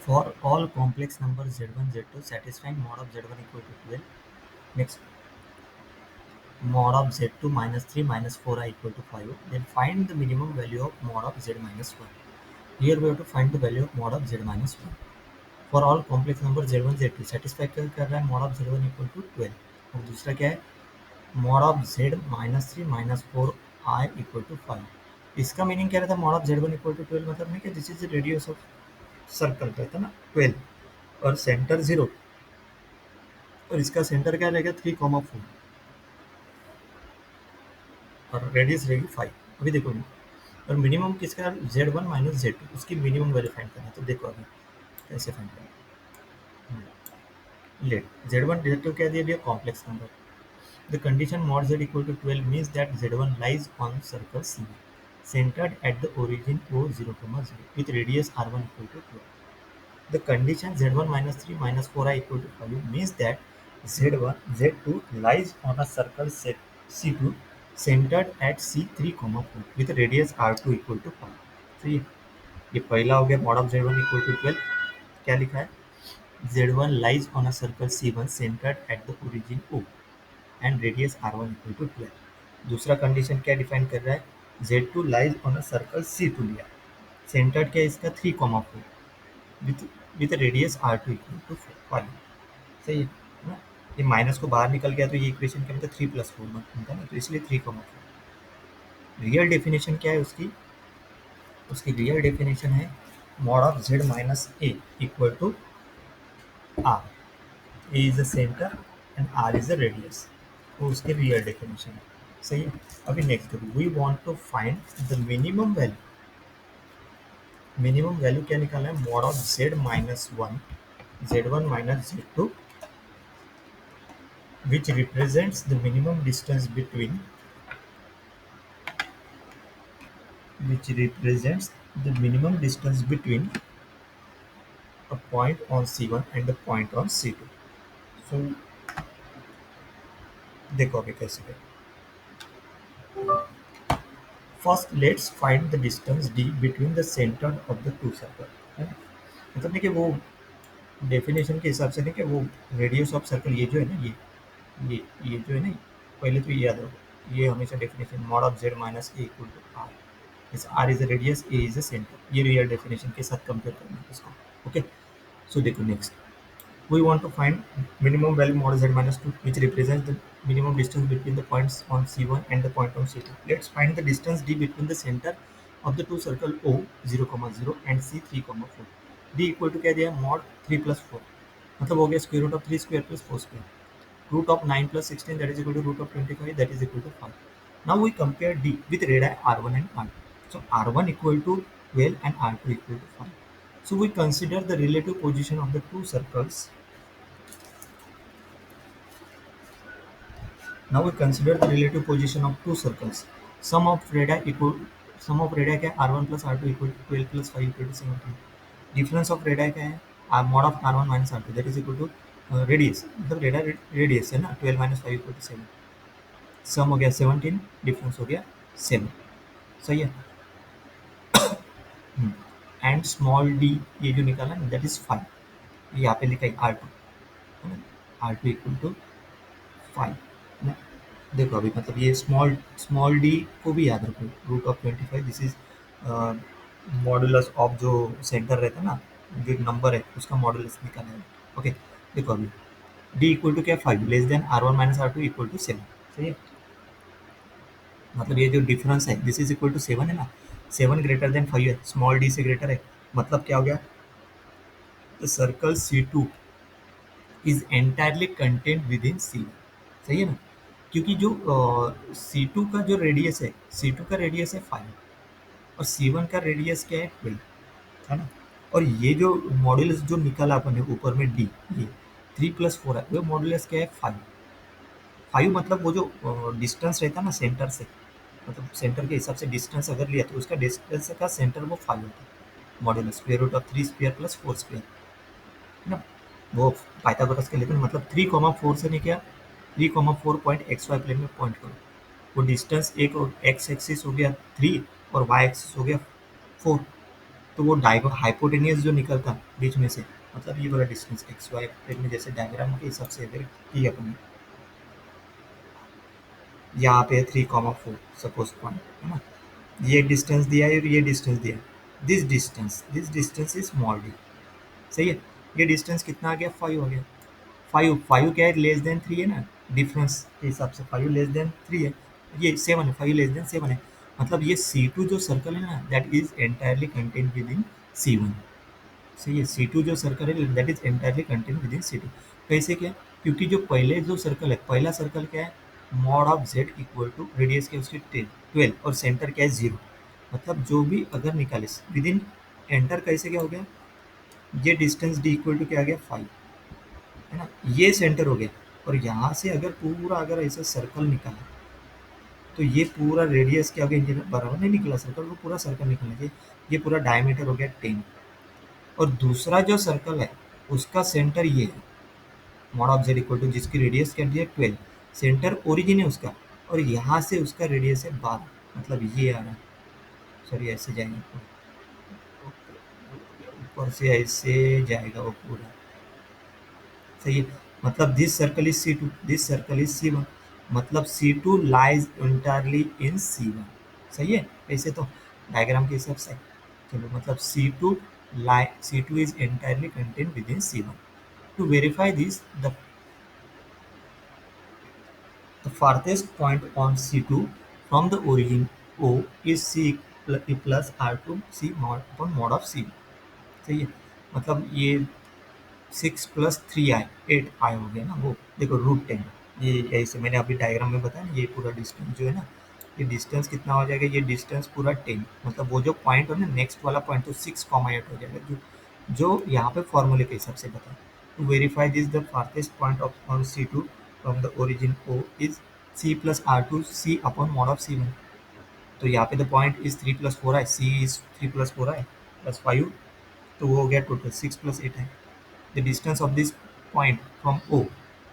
For all complex numbers z1 z2 satisfying mod of z1 equal to 12. Next, mod of z2 minus 3 minus 4 I equal to 5. Then find the minimum value of mod of z minus 1. Here we have to find the value of mod of z minus 1. For all complex numbers z1 z2 satisfy कर रहा है mod of z1 equal to 12 और दूसरा क्या है mod of z minus 3 minus 4 I equal to 5. इसका meaning क्या रहता है mod of z1 equal to 12 मतलब नहीं कि this is radius of circle रहता है ना 12 और सेंटर 0 और इसका सेंटर क्या रहेगा 3,4 और रेडियस रहेगी 5. अभी देखो और मिनिमम किसका z1 माइनस z2 उसकी मिनिमम वैल्यू फाइंड करना है. तो देखो अभी कैसे फाइंड करना है. लेट z1 z2 क्या दिया भैया complex number. The condition mod z equal to 12 means that z1 lies on circle C centered at the origin O0, 0 with radius r1 equal to 12. The condition z1 minus 3 minus 4i equal to 5 means that z1 z2 lies on a circle set C2 centered at C3, 4 with radius r2 equal to 5. तो ये पहला हो गया mod of z1 equal to 12. क्या लिखा है z1 lies on a circle C1 centered at the origin O and radius r1 equal to 12. दूसरा condition क्या डिफाइन कर रहा है z2 lies on a circle C2 लिया. सेंटर्ड क्या है इसका 3,4 with radius r2 equal to 5. सही है ना. ये माइनस को बाहर निकल गया तो ये इक्वेशन के अंदर 3 + 4 बनता है ना, तो इसलिए 3,4. रियल डेफिनेशन क्या है उसकी रियल डेफिनेशन है mod of z minus a equal to r. a is a center and r is a radius. वो उसकी रियल डेफिनेशन है. सही है. अभी next we want to find the minimum value क्या निकालना है mod of z minus 1 z1 minus z2 which represents the minimum distance between a point on C1 and a point on C2. So देखो अभी कैसे करें. First let's find the distance d between the center of the two circle. है ना. मतलब नहीं कि वो डेफिनेशन के हिसाब से नहीं कि वो रेडियस ऑफ सर्कल ये जो है ना ये जो है ना पहले तो ये याद रखो ये हमेशा definition mod of z minus a equal to r. इस r is a radius, a is a center. ये रियल डेफिनेशन के साथ कंपेयर करना है इसको. ओके सो देखो next we want to find minimum value mod z minus 2 which represents the minimum distance between the points on C1 and the point on C2. Let's find the distance d between the center of the two circle O 0, 0 and C 3, 4. d equal to क्या दिया mod 3 plus 4 मतलब हो गया square root of 3 square plus 4 square. Root of 9 plus 16 that is equal to root of 25 that is equal to 5. Now we compare d with radii r1 and r2. So r1 equal to 12 and r2 equal to 5. So we consider the relative position of the two circles. Now we consider the relative position of two circles. Sum of radii क्या है r1 plus r2 equal to 12 plus 5 equal to 17. Difference of radii क्या है mod of r1 minus r2 that is equal to radius. मतलब radii radius है ना 12 minus 5 equal to 7. सम हो गया 17 difference हो गया 7. सही है. एंड स्मॉल डी ये जो निकाला ना दैट इज 5. यहाँ पे लिखा है r2 r2 इक्वल टू 5 ना. देखो अभी मतलब ये स्मॉल डी को भी याद रखो root of 25 this is modulus of जो सेंटर रहता है ना जो नंबर है उसका मॉडुलस निकालना है. ओके देखो अभी डी इक्वल टू क्या 5 less than r1 minus r2 equal to 7. सही है. मतलब ये जो डिफरेंस है दिस इज इक्वल टू 7 है ना 7 ग्रेटर देन 5 है स्मॉल डी से ग्रेटर है मतलब क्या हो गया the circle C2 is entirely content with in C1. सही है ना. क्योंकि जो C2 का जो रेडियस है C2 का रेडियस है 5 और C1 का रेडियस क्या है 12 है ना. और ये जो मॉडुलस जो निकाला अपन ने ऊपर में डी ये 3 + 4 है वो मॉडुलस क्या है 5 मतलब वो जो डिस्टेंस रहता है ना सेंटर से मतलब सेंटर के हिसाब से डिस्टेंस अगर लिया तो उसका डिस्टेंस का सेंटर वो 5 होता है modulus square root of 3 square plus 4 square है ना. वो पाइथागोरस के लेकिन मतलब 3,4 से नहीं किया 3,4 पॉइंट XY प्लेन में पॉइंट करो. वो डिस्टेंस एक एक्स एक्सिस हो गया 3 और वाई एक्सिस हो गया 4. तो वो डायगो हाइपोटेनियस जो निकलता बीच में से, मतलब ये वाला डिस्टेंस एक्स वाई प्लेन में जैसे डायग्राम के हिसाब से अगर किया अपन यहाँ पे 3,4 सपोज पॉइंट है ना, ये डिस्टेंस दिया है और ये डिस्टेंस दिया है, this distance is small D, सही है। ये डिस्टेंस कितना आ गया, 5 हो गया। 5 क्या है, लेस देन 3 है ना, डिफरेंस के हिसाब से 5 लेस देन 3 है, ये 7 है, 5 लेस देन 7 है। मतलब ये C2 जो सर्कल है ना, that is entirely contain with in C1। सही है, C2 जो सर्कल है that is entirely contain with in C2। कैसे क्या, क्योंकि जो पहले जो सर्कल है, पहला सर्कल क्या है, mod of z equal to radius क्या है उसकी 12 और सेंटर क्या है 0। मतलब जो भी अगर निकाले विद इन एंटर, कैसे क्या हो गया, ये डिस्टेंस d इक्वल टू क्या आ गया 5 है ना, ये सेंटर हो गया। और यहाँ से अगर पूरा अगर ऐसा सर्कल निकाला तो ये पूरा रेडियस क्या हो गया, इंजीनियर बराबर नहीं निकला सर्कल, वो पूरा सर्कल निकलना चाहिए। ये पूरा डायमीटर हो गया 10, और दूसरा जो सर्कल है उसका सेंटर ये है, mod of z equal to जिसकी रेडियस क्या दिया 12, सेंटर ओरिजिन है उसका, और यहाँ से उसका रेडियस है 12, मतलब ये आ रहा है, सॉरी ऐसे जाएंगे ऊपर से ऐसे जाएगा वो पूरा, सही है। मतलब दिस सर्कल इज C1, मतलब C2 लाइज इंटायरली इन C1, सही है। ऐसे तो डायग्राम के हिसाब से चलो, मतलब C2 is entirely contained within C1. To verify this, the farthest point on C2 from the origin O is C plus R2 C mod upon mod of C1, सही है। मतलब ये 6 + 3 8 आए हो गया ना, वो देखो √10, ये ऐसे मैंने अभी डायग्राम में बताया ना, ये पूरा डिस्टेंस जो है ना, ये डिस्टेंस कितना हो जाएगा, ये डिस्टेंस पूरा 10, मतलब वो जो पॉइंट हो ना नेक्स्ट वाला पॉइंट तो 6,8 हो जाएगा, जो जो यहाँ पे फॉर्मूले के हिसाब से बताया। To verify this the farthest point of on C2 from the origin O is C plus R2 C upon mod of C1। तो यहाँ पे द पॉइंट इज 3 + 4 है, C इज 3 + 4 है प्लस 5, तो वो हो गया टोटल 6 + 8 है। The distance of this point from O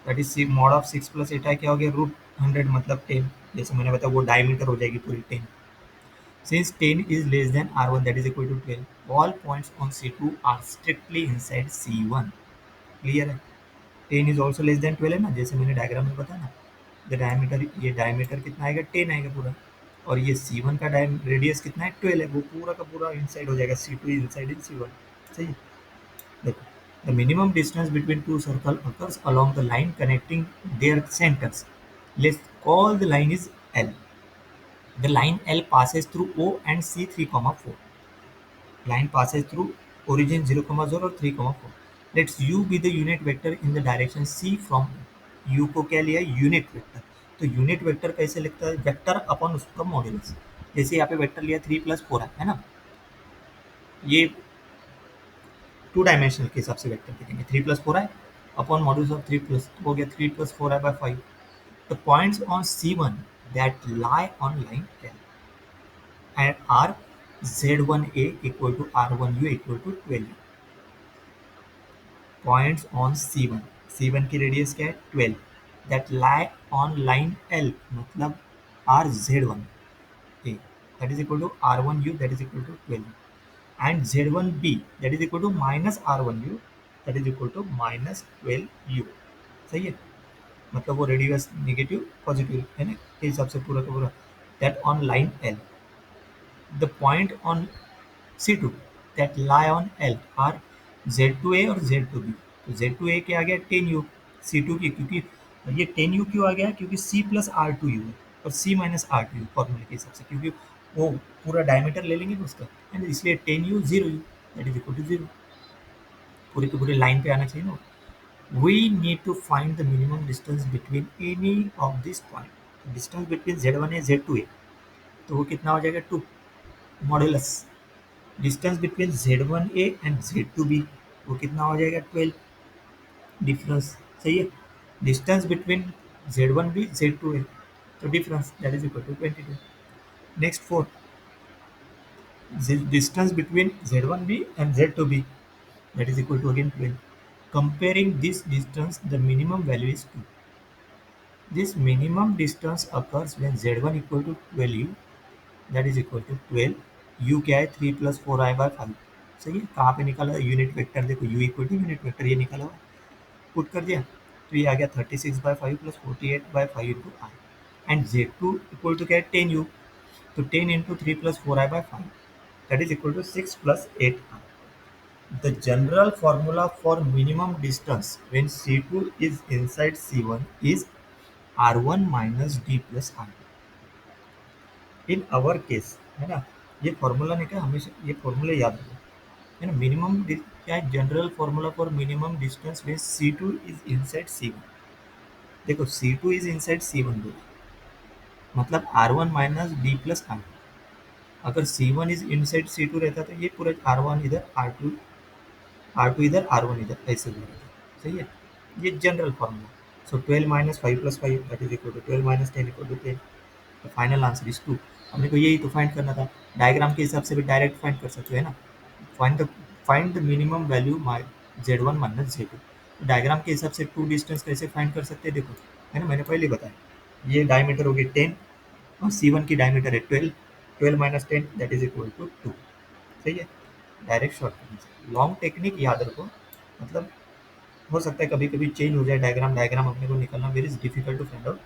that is c mod of 6 + 8 है, क्या हो गया √100, मतलब 10, जैसे मैंने बताया वो डायमीटर हो जाएगी पूरी 10। Since 10 is less than R1 that is equal to 12, all points on C2 are strictly inside C1। Clear है, 10 इज ऑल्सो लेस देन 12 है ना, जैसे मैंने डायग्राम में बताया ना, द डायमीटर, ये डायमीटर कितना आएगा 10 आएगा पूरा, और ये C1 का रेडियस कितना है 12 है, वो पूरा का पूरा इनसाइड हो जाएगा, C2 is inside in C1, सही है। देखो, the minimum distance between two circle occurs along the line connecting their centers. Let's call the line is L. The line L passes through O and C 3,4. Line passes through origin 0,0 और 3,4. Let's U be the unit vector in the direction C from O. U को क्या लिया है, unit vector. तो unit vector कैसे लिखता है, vector upon उसका मॉड्यूलस। जैसे यहाँ पे वेक्टर लिया 3 + 4 है ना, ये 2 डायमेंशनल के हिसाब से वेक्टर लिखेंगे, 3 + 4 है अपॉन मॉड्यूलस ऑफ 3 प्लस, हो गया 3 + 4 by 5। The points on C1 that lie on line L and are Z1A equal to R1U equal to 12। Points on C1, C1 की रेडियस क्या है 12, that lie on line L मतलब R Z1A that is equal to R1U that is equal to 12, and Z1B that is equal to minus R1U that is equal to minus 12U, सही है। मतलब वो radius negative positive है ना, के हिसाब से पूरा का पूरा, that on line L the point on C2 that lie on L are Z2A और Z2B। तो Z2A क्या आ गया 10U, C2 की, क्योंकि ये 10U क्यों आ गया, क्योंकि C plus R2U है और C minus R2U फॉर्मूले के हिसाब से, क्योंकि वो पूरा डायमीटर ले लेंगे ना उसका, है ना, इसलिए 10U 0U that is equal to 0, पूरी की पूरी लाइन पे आना चाहिए ना। We need to find the minimum distance between any of this point. Distance between Z1A Z2A, तो वो कितना हो जाएगा 2 modulus. Distance between Z1A and Z2B, वो कितना हो जाएगा 12 डिफरेंस, सही है। डिस्टेंस बिटवीन Z1B Z2A, तो difference that is equal to 22। Next 4, distance between Z1B and Z2B that is equal to again 12. Comparing this distance, the minimum value is 2. This minimum distance occurs when Z1 equal to 12U that is equal to 12, U क्या है 3 + 4i/5, सही है, कहाँ पे निकाला unit vector, देखो u equal to unit vector ये निकाला हुआ, पुट कर दिया तो ये आ गया 36/5 plus 48/5 into i, and Z2 equal to क्या है 10u, तो 10 into 3 plus 4i/5 that is equal to 6 plus 8i. The general formula for minimum distance when C2 is inside C1 is R1 minus D plus R. In our case, है ना, ये formula नहीं क्या, हमेशा ये formula याद रखो, है ना. मिनिमम क्या है, general formula for minimum distance when C2 is inside C1. देखो C2 इज इनसाइड C1 बोला, मतलब R1 minus D plus R. अगर C1 इज इनसाइड C2 रहता तो ये पूरा R1 इधर R2 इधर R1 इधर ऐसे भी रहता. सही है, ये general formula. So 12 minus 5 plus 5 that is equal to 12 minus 10 equal to 10. The final answer is 2. हमने को यही तो फाइंड करना था, डायग्राम के हिसाब से भी डायरेक्ट फाइंड कर सकते हो, है ना. Find the minimum value Z1 minus Z2. तो डायग्राम के हिसाब से टू डिस्टेंस कैसे फाइंड कर सकते हैं, देखो, है ना, मैंने पहले बताया. ये डायमीटर हो गई 10 और C1 की डायमीटर है 12. 12 minus 10 that is equal to 2. सही है, डायरेक्ट शॉर्ट. लॉन्ग टेक्निक याद रखो, मतलब हो सकता है कभी कभी चेंज हो जाए डायग्राम, अपने को निकलना very difficult to find out,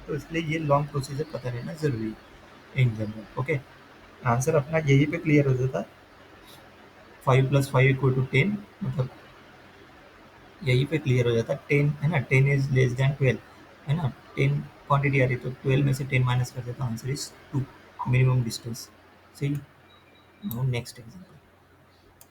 तो इसलिए ये लॉन्ग प्रोसीजर पता रहना जरूरी है इन जनरल. ओके, आंसर अपना यहीं पे क्लियर हो जाता. 5 प्लस 5 इक्वल टू 10, मतलब यहीं पे क्लियर हो जाता. 10 है ना, 10 इज लेस देन 12, है ना. 10 क्वांटिटी आ रही तो 12 में से 10 माइनस कर देता, आंसर इज 2, मिनिमम डिस्टेंस. सही. Next example.